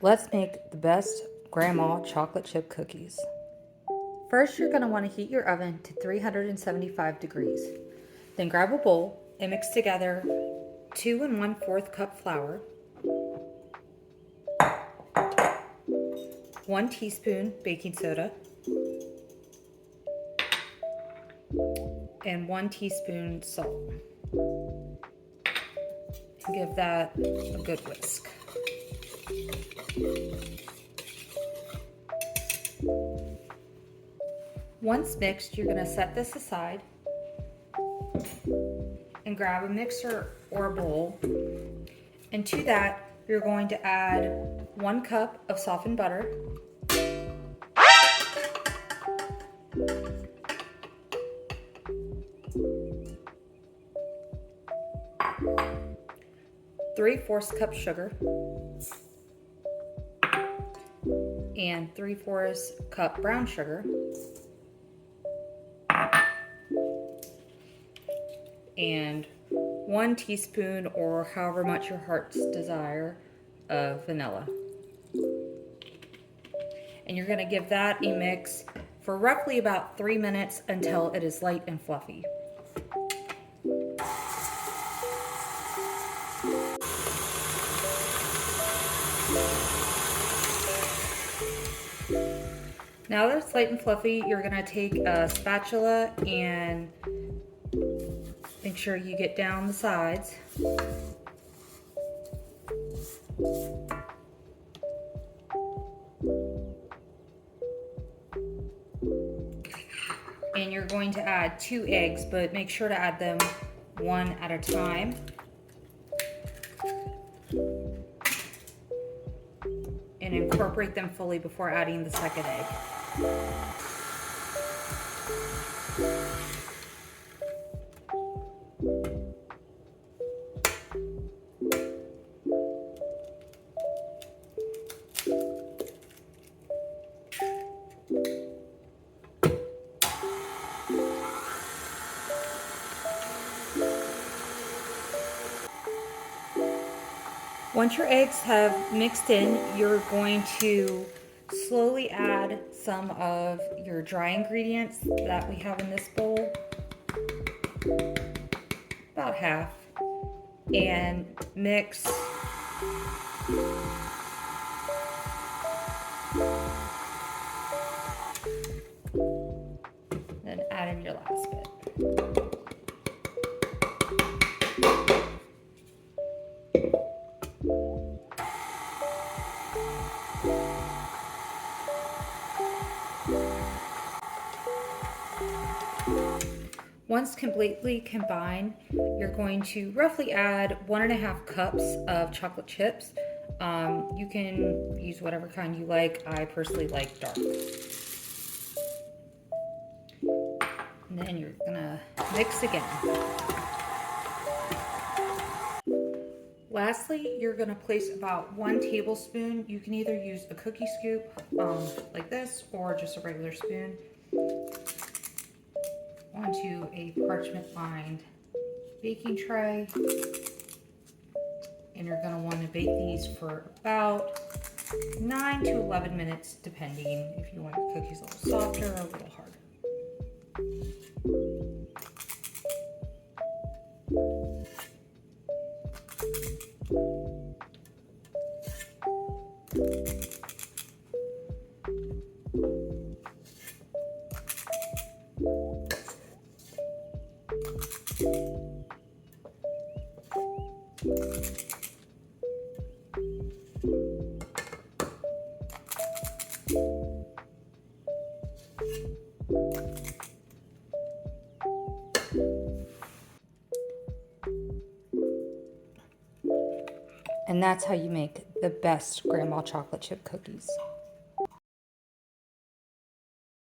Let's make the best grandma chocolate chip cookies. First, you're going to want to heat your oven to 375 degrees. Then grab a bowl and mix together 2 1/4 cup flour, 1 teaspoon baking soda, and 1 teaspoon salt. And give that a good whisk. Once mixed, you're going to set this aside and grab a mixer or a bowl. And to that, you're going to add 1 cup of softened butter, 3/4 cup sugar, and 3/4 cup brown sugar, and 1 teaspoon or however much your heart's desire of vanilla. And you're going to give that a mix for roughly about 3 minutes until it is light and fluffy. Now that it's light and fluffy, you're going to take a spatula and make sure you get down the sides. And you're going to add 2 eggs, but make sure to add them one at a time. And incorporate them fully before adding the second egg. Once your eggs have mixed in, you're going to slowly add some of your dry ingredients that we have in this bowl, about half, and mix. Then add in your last bit. Once completely combined, you're going to roughly add 1.5 cups of chocolate chips. You can use whatever kind you like. I personally like dark. And then you're gonna mix again. Lastly, you're gonna place about 1 tablespoon. You can either use a cookie scoop like this or just a regular spoon onto a parchment lined baking tray. And you're going to want to bake these for about 9 to 11 minutes, depending if you want your cookies a little softer or a little harder. And that's how you make the best grandma chocolate chip cookies.